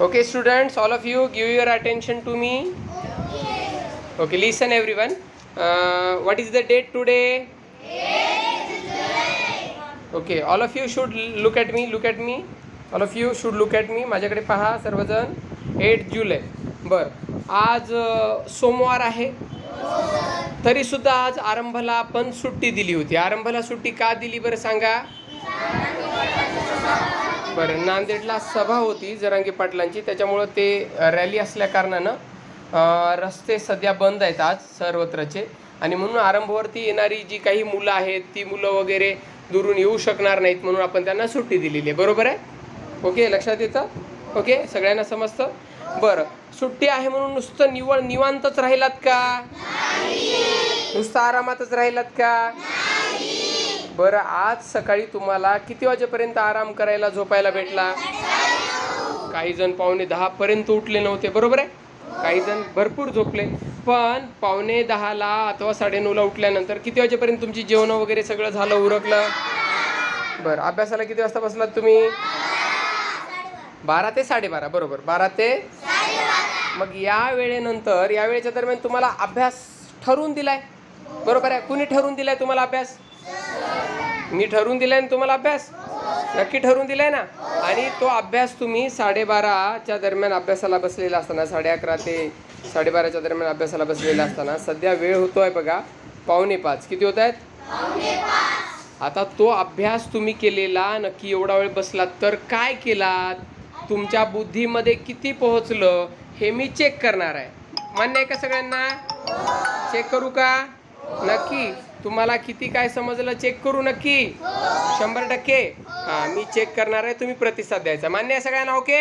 Okay, students, all of you give your attention to me. Okay, listen everyone. What is the date today? Okay, all of you should look at me. Look at me. All of you should look at me. माझ्याकडे पहा सर्वजण. 8 जुलै. आज सोमवार आहे. तरी सुद्धा आज आरंभाला आपण सुट्टी दिली होती. आरंभाला सुट्टी का दिली बरं सांगा? बरं, नांदेडला सभा होती जरांगे पाटलांची, त्याच्यामुळं ते रॅली असल्या कारणानं रस्ते सध्या बंद आहेत आज सर्वत्रचे, आणि म्हणून आरंभावरती येणारी जी काही मुलं आहेत ती मुलं वगैरे दुरून येऊ शकणार नाहीत, म्हणून आपण त्यांना सुट्टी दिलेली आहे. बरोबर आहे? ओके, लक्षात येतं? ओके, सगळ्यांना समजतं? बरं, सुट्टी आहे म्हणून नुसतं निवांतच राहिलात का? नुसतं आरामातच राहिलात का? बरं, आज सकाळी तुम्हाला किती वाजेपर्यंत आराम करायला झोपायला भेटला? काही जण 9:45 उठले नव्हते, बरोबर आहे? काही जण भरपूर झोपले, पण 9:45 अथवा 9:30 उठल्यानंतर किती वाजेपर्यंत तुमची जेवण वगैरे सगळं झालं, उरकलं? बरं, अभ्यासाला किती वाजता बसलात तुम्ही? 12 ते 12:30, बरोबर, 12 ते. मग या वेळेच्या दरम्यान तुम्हाला अभ्यास ठरवून दिलाय, बरोबर आहे? कुणी ठरवून दिलाय तुम्हाला अभ्यास? मी ठरवून दिलाय ना तुम्हाला अभ्यास? नक्की ठरवून दिलाय ना? आणि तो अभ्यास तुम्ही 12:30च्या दरम्यान अभ्यासाला बसलेला असताना, 11:30 ते 12:30च्या दरम्यान अभ्यासाला बसलेला असताना सध्या वेळ होतोय बघा 4:45. किती होत आहेत? आता तो अभ्यास तुम्ही केलेला, नक्की एवढा वेळ बसलात तर काय केलात, तुमच्या बुद्धीमध्ये किती पोहोचलं हे मी चेक करणार आहे. मान्य आहे का सगळ्यांना? चेक करू का? नक्की. तुम्हाला किती काय समजलं चेक करू नक्की? 100%. हां, मी चेक करणार आहे, तुम्ही प्रतिसाद द्यायचा. मान्य आहे सगळ्यांना? ओके.